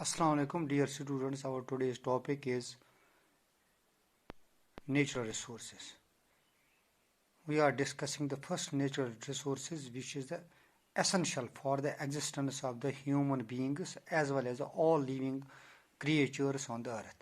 Assalamu alaikum, dear students. Our today's topic is natural resources. We are discussing the first natural resources, which is the essential for the existence of the human beings as well as all living creatures on the earth.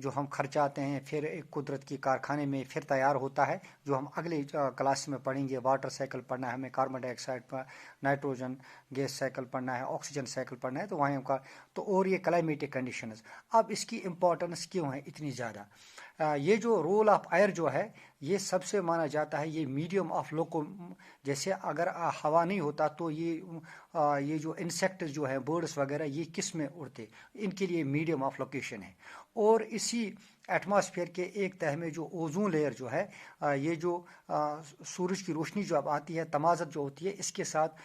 جو ہم خرچاتے ہیں پھر ایک قدرت کی کارخانے میں پھر تیار ہوتا ہے، جو ہم اگلے کلاس میں پڑھیں گے۔ واٹر سائیکل پڑھنا ہے ہمیں، کاربن ڈائی آکسائڈ پر نائٹروجن گیس سائیکل پڑھنا ہے، آکسیجن سائیکل پڑھنا ہے، تو وہاں کا تو اور یہ کلائمیٹک کنڈیشنز۔ اب اس کی امپورٹنس کیوں ہے اتنی زیادہ؟ یہ جو رول آف ایئر جو ہے یہ سب سے مانا جاتا ہے یہ میڈیم آف لوکو، جیسے اگر ہوا نہیں ہوتا تو یہ جو انسیکٹس جو ہیں برڈس وغیرہ یہ کس میں اڑتے، ان کے لیے میڈیم آف لوکیشن ہے۔ اور اسی ایٹماسفیئر کے ایک تہہ میں جو اوزون لیئر جو ہے، یہ جو سورج کی روشنی جو اب آتی ہے تمازت جو ہوتی ہے اس کے ساتھ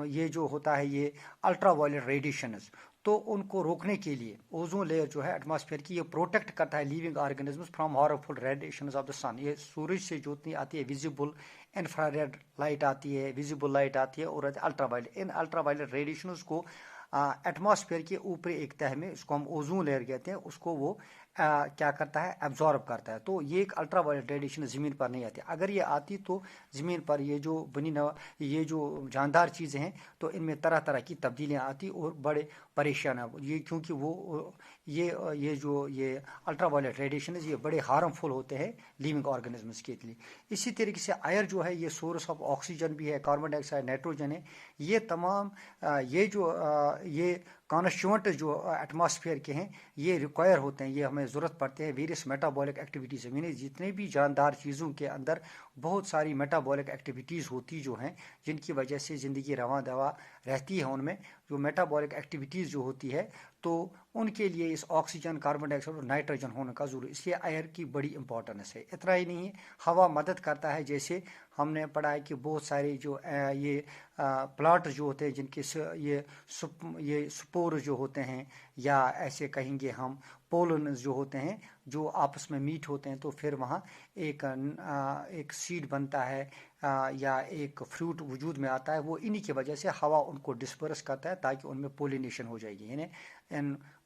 یہ جو ہوتا ہے یہ الٹرا وائلٹ ریڈیشنز، تو ان کو روکنے کے لیے اوزون لیئر جو ہے ایٹماسفیئر کی یہ پروٹیکٹ کرتا ہے living organisms from harmful radiations of the sun. یہ سورج سے جو اتنی آتی ہے ویزیبل انفرا ریڈ لائٹ آتی ہے، ویزیبل لائٹ آتی ہے، اور الٹرا وائلٹ، ان الٹرا وائلٹ ریڈیشنز کو ایٹماسفیئر کے اوپر ایک تہہ میں، اس کو ہم اوزون لیئر کہتے ہیں، اس کو وہ کیا کرتا ہے ایبزارب کرتا ہے۔ تو یہ ایک الٹرا وائلٹ ریڈیشن زمین پر نہیں آتی، اگر یہ آتی تو زمین پر یہ جو یہ جو جاندار چیزیں ہیں تو ان میں طرح طرح کی تبدیلیاں آتی اور بڑے پریشان یہ، کیونکہ وہ یہ جو یہ الٹرا وائلٹ ریڈیشنز یہ بڑے ہارمفل ہوتے ہیں لیونگ آرگنزمز کے لیے۔ اسی طریقے سے ایئر جو ہے یہ سورس آف آکسیجن بھی ہے، کاربن ڈائی آکسائڈ، نائٹروجن ہے، یہ تمام یہ کانسٹیٹوئنٹ جو ایٹماسفیئر کے ہیں یہ ریکوائر ہوتے ہیں، یہ ہمیں ضرورت پڑتے ہیں ویریس میٹابولک ایکٹیویٹیز، یعنی جتنے بھی جاندار چیزوں کے اندر بہت ساری میٹابولک ایکٹیویٹیز ہوتی جو ہیں جن کی وجہ سے زندگی رواں دوا رہتی ہے، ان میں جو میٹابولک ایکٹیویٹیز جو ہوتی ہے تو ان کے لیے اس آکسیجن، کاربن ڈائی آکسائڈ اور نائٹروجن ہونے کا ضروری، اس لیے ایئر کی بڑی امپورٹنس ہے۔ اتنا ہی نہیں ہے، ہوا مدد کرتا ہے، جیسے ہم نے پڑھا ہے کہ بہت سارے جو یہ پلانٹ جو ہوتے ہیں جن کے یہ سپور جو ہوتے ہیں، یا ایسے کہیں گے ہم پولنز جو ہوتے ہیں جو آپس میں میٹ ہوتے ہیں، تو پھر وہاں ایک سیڈ بنتا ہے یا ایک فروٹ وجود میں آتا ہے، وہ انہی کی وجہ سے ہوا ان کو ڈسپرس کرتا ہے تاکہ ان میں پولینیشن ہو جائے گی، یعنی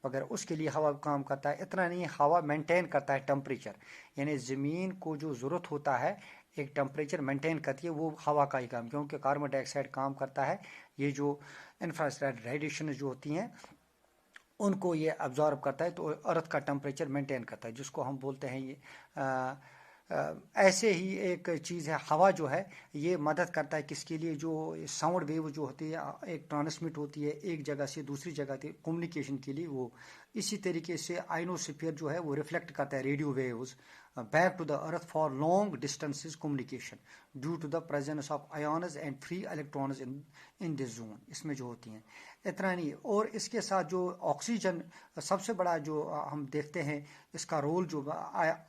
وغیرہ اس کے لیے ہوا کام کرتا ہے۔ اتنا نہیں، ہوا مینٹین کرتا ہے ٹمپریچر، یعنی زمین کو جو ضرورت ہوتا ہے ایک ٹمپریچر مینٹین کرتی ہے وہ ہوا کا ہی کام، کیونکہ کاربن ڈائی آکسائڈ کام کرتا ہے یہ جو انفراسٹریٹ ریڈیشن جو ہوتی ہیں ان کو یہ ابزارب کرتا ہے، تو ارتھ کا ٹمپریچر مینٹین کرتا ہے، جس کو ہم بولتے ہیں یہ ایسے ہی ایک چیز ہے ہوا جو ہے یہ مدد کرتا ہے کس کے لیے، جو ساؤنڈ ویو جو ہوتی ہے ایک ٹرانسمٹ ہوتی ہے ایک جگہ سے دوسری جگہ تک کمیونیکیشن کے لیے وہ۔ اسی طریقے سے آئنوسفیئر جو ہے وہ ریفلیکٹ کرتا ہے radio waves back to the earth for long distances communication due to the presence of ions and free electrons in this zone, اس میں جو ہوتی ہیں۔ اتنا نہیں، اور اس کے ساتھ جو آکسیجن سب سے بڑا جو ہم دیکھتے ہیں اس کا رول جو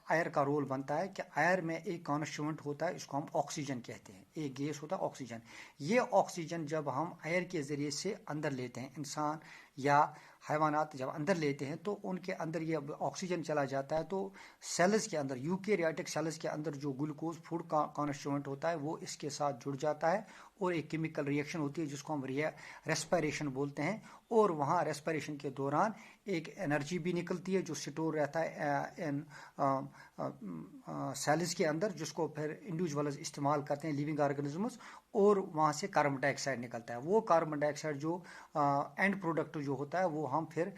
ایئر کا رول بنتا ہے کہ ایئر میں ایک کانسٹیٹوئنٹ ہوتا ہے، اس کو ہم آکسیجن کہتے ہیں، ایک گیس ہوتا ہے آکسیجن۔ یہ آکسیجن جب ہم ایئر کے ذریعے سے اندر لیتے ہیں، انسان یا حیوانات جب اندر لیتے ہیں تو ان کے اندر یہ آکسیجن چلا جاتا ہے، تو سیلز کے اندر، یوکیریاٹک سیلز کے اندر جو گلوکوز فوڈ کا کانسٹیٹوئنٹ ہوتا ہے وہ اس کے ساتھ جڑ جاتا ہے اور ایک کیمیکل ریئیکشن ہوتی ہے جس کو ہم ریسپائریشن بولتے ہیں، اور وہاں ریسپائریشن کے دوران ایک انرجی بھی نکلتی ہے جو سٹور رہتا ہے ان سیلز کے اندر، جس کو پھر انڈیویجولز استعمال کرتے ہیں لیونگ آرگنزمز، اور وہاں سے کاربن ڈائی آکسائڈ نکلتا ہے۔ وہ کاربن ڈائی آکسائڈ جو اینڈ پروڈکٹ جو ہوتا ہے وہ ہم پھر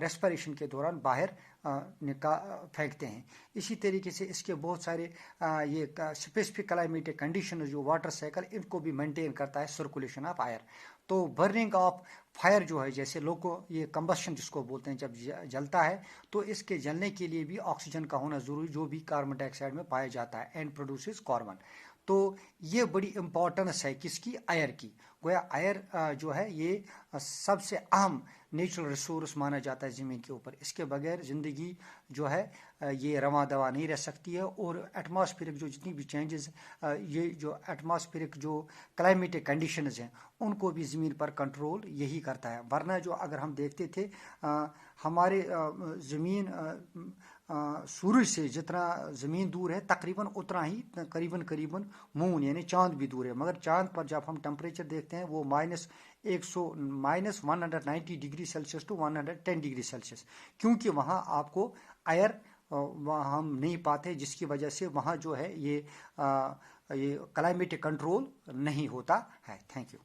ریسپائریشن کے دوران باہر پھینکتے ہیں۔ اسی طریقے سے اس کے بہت سارے یہ اسپیسیفک کلائمیٹک کنڈیشن جو واٹر سائیکل ان کو بھی مینٹین کرتا ہے سرکولیشن آف ایئر۔ تو برننگ آف فائر جو ہے، جیسے یہ کمبشن جس کو بولتے ہیں، جب جلتا ہے تو اس کے جلنے کے لیے بھی آکسیجن کا ہونا ضروری جو بھی کاربن ڈائی آکسائڈ میں پایا جاتا ہے اینڈ پروڈیوسز کاربن۔ تو یہ بڑی امپورٹنس ہے کس کی، ایئر کی۔ گویا ایئر جو ہے یہ سب سے اہم نیچرل ریسورس مانا جاتا ہے زمین کے اوپر، اس کے بغیر زندگی جو ہے یہ رواں دوا نہیں رہ سکتی ہے۔ اور ایٹماسفیئرک جو جتنی بھی چینجز، یہ جو ایٹماسفیئرک جو کلائمیٹک کنڈیشنز ہیں ان کو بھی زمین پر کنٹرول یہی کرتا ہے، ورنہ جو اگر ہم دیکھتے تھے ہمارے زمین سورج سے جتنا زمین دور ہے تقریباً اتنا ہی قریباً مون یعنی چاند بھی دور ہے، مگر چاند پر جب ہم ٹمپریچر دیکھتے ہیں وہ -190 degree Celsius to 110 degree Celsius, کیونکہ وہاں آپ کو ایئر ہم نہیں پاتے، جس کی وجہ سے وہاں جو ہے یہ کلائمیٹک کنٹرول نہیں ہوتا ہے۔ Thank you.